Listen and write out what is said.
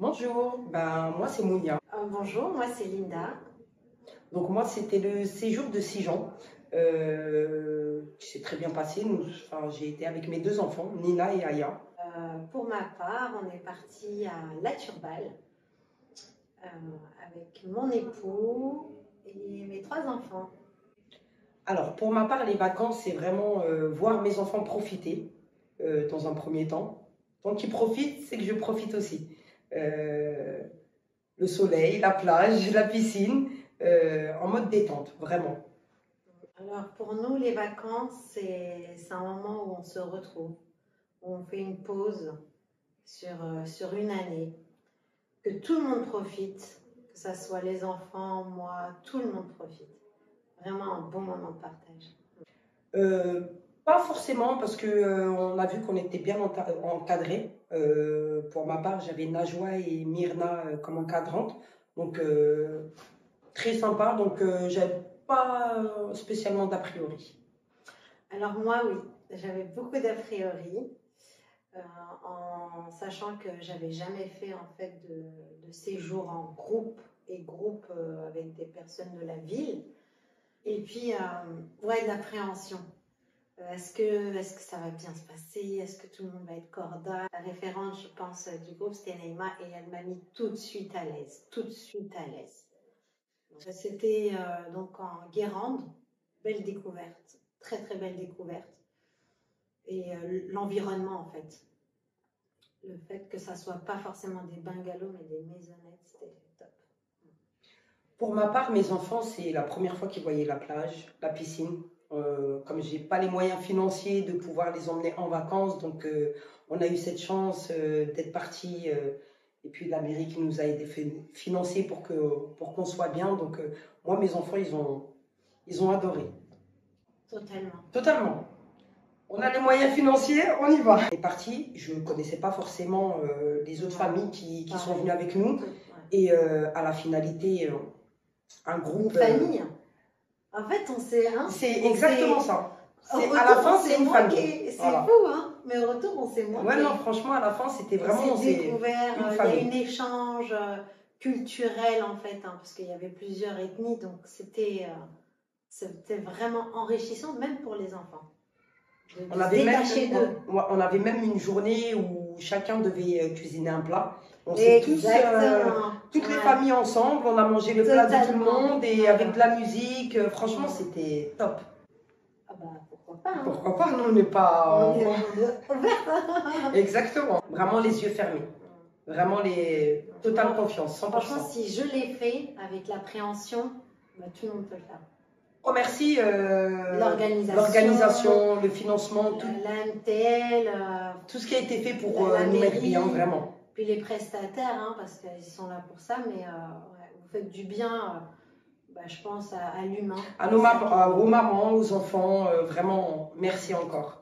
Bonjour, moi c'est Mounia. Bonjour, moi c'est Linda. Donc moi c'était le séjour de Sijan qui s'est très bien passé. J'ai été avec mes deux enfants, Nina et Aya. Pour ma part, on est parti à La Turballe avec mon époux et mes trois enfants. Alors pour ma part les vacances c'est vraiment voir mes enfants profiter dans un premier temps. Tant qu'ils profitent, c'est que je profite aussi. Le soleil, la plage, la piscine, en mode détente, vraiment. Alors pour nous, les vacances, c'est un moment où on se retrouve, où on fait une pause sur une année, que tout le monde profite, que ce soit les enfants, moi, tout le monde profite. Vraiment un bon moment de partage. Pas forcément parce que on a vu qu'on était bien encadrés. Pour ma part, j'avais Najwa et Myrna comme encadrantes, donc très sympa. Donc j'avais pas spécialement d'a priori. Alors moi, oui, j'avais beaucoup d'a priori, en sachant que j'avais jamais fait en fait de séjour en groupe avec des personnes de la ville. Et puis, ouais, de l'appréhension. Est-ce que ça va bien se passer? Est-ce que tout le monde va être cordial? La référente, je pense, du groupe, c'était Neima et elle m'a mis tout de suite à l'aise, tout de suite à l'aise. C'était donc en Guérande, belle découverte, très très belle découverte. Et l'environnement en fait. Le fait que ça soit pas forcément des bungalows mais des maisonnettes, c'était top. Pour ma part, mes enfants, c'est la première fois qu'ils voyaient la plage, la piscine. Comme j'ai pas les moyens financiers de pouvoir les emmener en vacances, donc on a eu cette chance d'être partis. Et puis la mairie qui nous a aidé financer pour qu'on soit bien. Donc moi, mes enfants, ils ont adoré. Totalement. Totalement. On a les moyens financiers, on y va. On est parti, je ne connaissais pas forcément les autres familles qui sont venues avec nous. Ouais. Et à la finalité, un groupe. Une famille. En fait, on s'est. Hein, c'est exactement ça. Retour, à la fin, c'est une famille. C'est voilà. Fou, hein. Mais au retour, on s'est manqué. Ouais, non, franchement, à la fin, c'était vraiment. On s'est découvert. Il y a eu un échange culturel, en fait, hein, parce qu'il y avait plusieurs ethnies. Donc, c'était vraiment enrichissant, même pour les enfants. On avait même une journée où chacun devait cuisiner un plat. On s'est tous, toutes les familles ensemble, on a mangé le plat de tout le monde et avec de la musique. Franchement, c'était top. Ah bah, pourquoi pas, hein. Pourquoi pas, nous on n'est pas... On est Exactement, vraiment les yeux fermés. Vraiment totale confiance, 100%. Franchement, si je l'ai fait avec l'appréhension, bah, tout le monde peut le faire. Remercie l'organisation, le financement, l'AMTL, tout ce qui a été fait pour nous mettre bien, vraiment. Puis les prestataires, hein, parce qu'ils sont là pour ça, mais ouais, vous faites du bien, bah, je pense, à l'humain. Aux mamans, aux enfants, vraiment, merci encore.